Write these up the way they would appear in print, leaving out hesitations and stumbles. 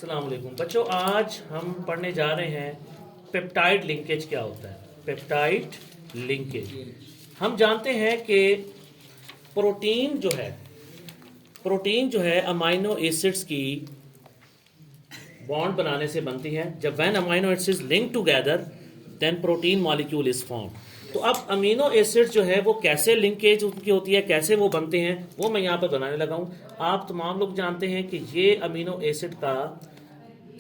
अस्सलाम वालेकुम बच्चों, आज हम पढ़ने जा रहे हैं पेप्टाइड लिंकेज क्या होता है। पेप्टाइड लिंकेज हम जानते हैं कि प्रोटीन जो है अमाइनो एसिड्स की बॉन्ड बनाने से बनती है। जब when amino acids link together then protein molecule is form. तो अब अमीनो एसिड्स जो है वो कैसे लिंकेज उनकी होती है, कैसे वो बनते हैं, वो मैं यहाँ पर बनाने लगा हूँ। आप तमाम लोग जानते हैं कि ये अमीनो एसिड का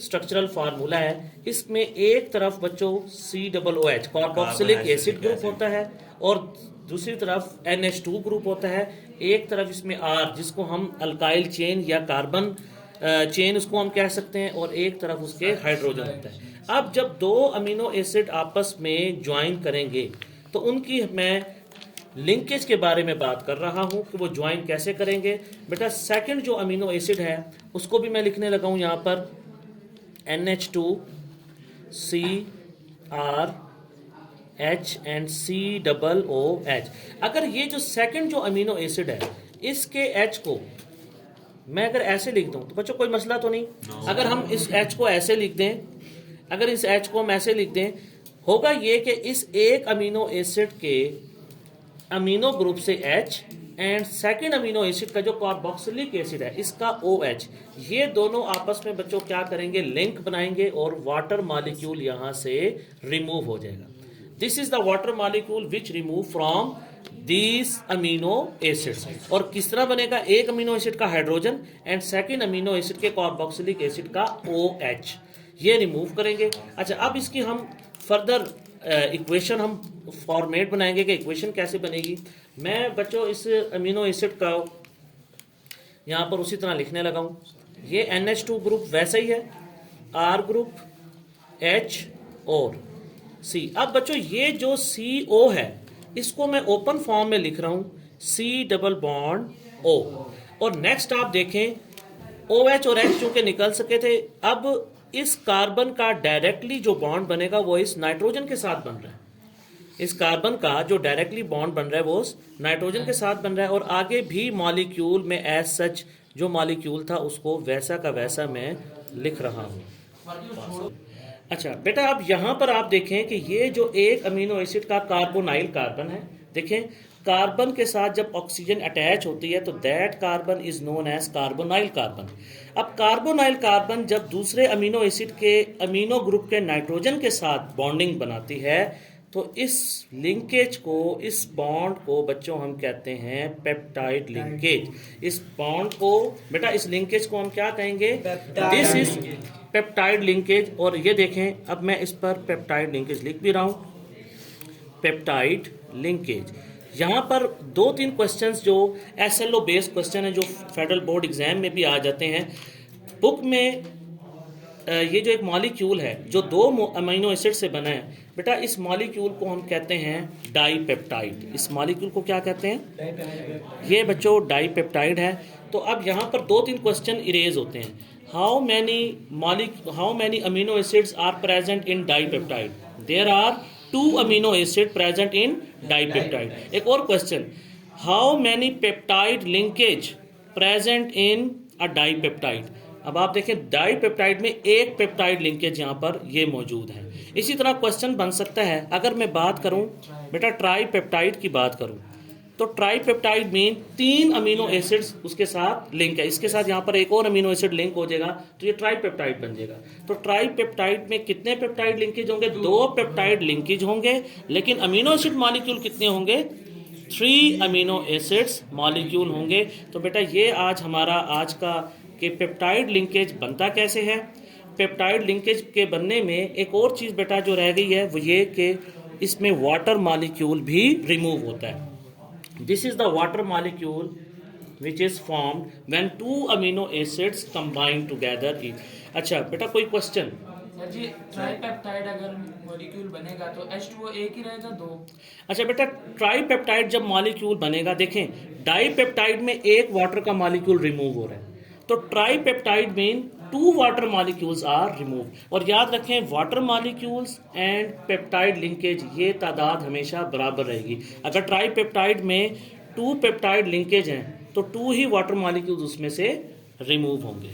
स्ट्रक्चरल फार्मूला है। इसमें एक तरफ बच्चों COOH कार्बोक्सिलिक एसिड ग्रुप होता है और दूसरी तरफ NH2 ग्रुप होता है। एक तरफ इसमें R जिसको हम अल्काइल चेन या कार्बन चेन उसको हम कह सकते हैं, और एक तरफ उसके हाइड्रोजन होता है। अब जब दो अमीनो एसिड आपस में ज्वाइन करेंगे तो उनकी मैं लिंकेज के बारे में बात कर रहा हूं कि वो ज्वाइन कैसे करेंगे। बेटा सेकंड जो अमीनो एसिड है उसको भी मैं लिखने लगा हूं यहाँ पर NH2 CrH एंड COOH। अगर ये जो सेकंड जो अमीनो एसिड है इसके H को मैं अगर ऐसे लिख दूं तो बच्चों कोई मसला तो नहीं। अगर हम इस H को ऐसे लिख दें, अगर इस H को हम ऐसे लिख दें, होगा ये कि इस एक अमीनो एसिड के अमीनो ग्रुप से H and second amino acid का जो कार्बोक्सिलिक एसिड है इसका OH, ये दोनों आपस में बच्चों क्या करेंगे, लिंक बनाएंगे और वाटर मॉलिक्यूल यहां से रिमूव हो जाएगा। This is the water molecule which remove from these amino acids. और किस तरह बनेगा, एक अमीनो एसिड का hydrogen and second amino acid के कार्बोक्सिलिक एसिड का OH, ये रिमूव करेंगे। अच्छा, अब इसकी हम फर्दर इक्वेशन हम फॉर्मेट बनाएंगे कि इक्वेशन कैसे बनेगी। मैं बच्चों इस अमीनो एसिड का यहाँ पर उसी तरह लिखने लगा हूँ। ये NH2 ग्रुप वैसा ही है, R ग्रुप, H और C। अब बच्चों ये जो CO है इसको मैं ओपन फॉर्म में लिख रहा हूँ C डबल बॉन्ड O। और नेक्स्ट आप देखें OH और H चूंकि निकल सके थे, अब इस कार्बन का डायरेक्टली जो बॉन्ड बनेगा वो इस नाइट्रोजन के साथ बन रहा है। इस कार्बन का जो डायरेक्टली बॉन्ड बन रहा है वो नाइट्रोजन के साथ बन रहा है। और आगे भी मॉलिक्यूल में एज सच जो मॉलिक्यूल था उसको वैसा का वैसा मैं लिख रहा हूँ। अच्छा बेटा, अब यहाँ पर आप देखें कि ये जो एक अमीनो एसिड का कार्बोनाइल कार्बन है, देखें कार्बन के साथ जब ऑक्सीजन अटैच होती है तो that carbon is known as carbonyl carbon. अब कार्बोनाइल कार्बन जब दूसरे अमीनो एसिड के अमीनो ग्रुप के नाइट्रोजन के साथ बॉन्डिंग बनाती है तो इस लिंकेज को, इस बॉन्ड को बच्चों हम कहते हैं पेप्टाइड लिंकेज। इस बॉन्ड को बेटा, इस लिंकेज को हम क्या कहेंगे, दिस इज पेप्टाइड लिंकेज। और ये देखें अब मैं इस पर पेप्टाइड लिंकेज लिख भी रहा हूं, पेप्टाइड लिंकेज। यहाँ पर 2-3 क्वेश्चंस जो SLO बेस्ड क्वेश्चन है जो फेडरल बोर्ड एग्जाम में भी आ जाते हैं। बुक में ये जो एक मॉलिक्यूल है जो 2 अमीनो एसिड से बना है बेटा, इस मॉलिक्यूल को हम कहते हैं डाईपेप्टाइड। इस मॉलिक्यूल को क्या कहते हैं, ये बच्चों डाईपेप्टाइड है। तो अब यहाँ पर 2-3 क्वेश्चन इरेज होते हैं। How many amino acids are present in dipeptide, there are 2 amino acid present in dipeptide. एक और question, how many peptide linkage present in a dipeptide. अब आप देखें डाईपेप्टाइड में एक पेप्टाइड लिंकेज यहाँ पर ये मौजूद है। इसी तरह क्वेश्चन बन सकता है, अगर मैं बात करूं बेटा ट्राईपेप्टाइड की बात करूं तो ट्राईपेप्टाइड में 3 अमीनो एसिड्स उसके साथ लिंक है, इसके साथ यहाँ पर एक और अमीनो एसिड लिंक हो जाएगा तो ये ट्राईपेप्टाइड बन जाएगा। तो ट्राईपेप्टाइड में कितने पेप्टाइड लिंकेज होंगे, 2 पेप्टाइड लिंकेज होंगे, लेकिन अमीनो एसिड मॉलिक्यूल कितने होंगे, 3 अमीनो एसिड्स मॉलिक्यूल होंगे। तो बेटा ये आज हमारा आज का कि पेप्टाइड लिंकेज बनता कैसे है। पेप्टाइड लिंकेज के बनने में एक और चीज़ बेटा जो रह गई है वो ये कि इसमें वाटर मॉलिक्यूल भी रिमूव होता है। This is the water molecule which is formed when 2 amino acids combine together. अच्छा बेटा कोई क्वेश्चन, सर जी ट्राईपेप्टाइड अगर मॉलिक्यूल बनेगा तो H2O एक ही रहेगा 2। अच्छा बेटा ट्राईपेप्टाइड जब मॉलिक्यूल बनेगा, देखें डाईपेप्टाइड में एक वाटर का मॉलिक्यूल रिमूव हो रहा है, तो ट्राईपेप्टाइड में 2 वाटर मॉलिक्यूल्स आर रिमूव। और याद रखें water molecules and peptide linkage ये तादाद हमेशा बराबर रहेगी। अगर ट्राईपेप्टाइड में 2 पेप्टाइड लिंकेज हैं तो 2 ही वाटर मॉलिक्यूल्स उसमें से रिमूव होंगे।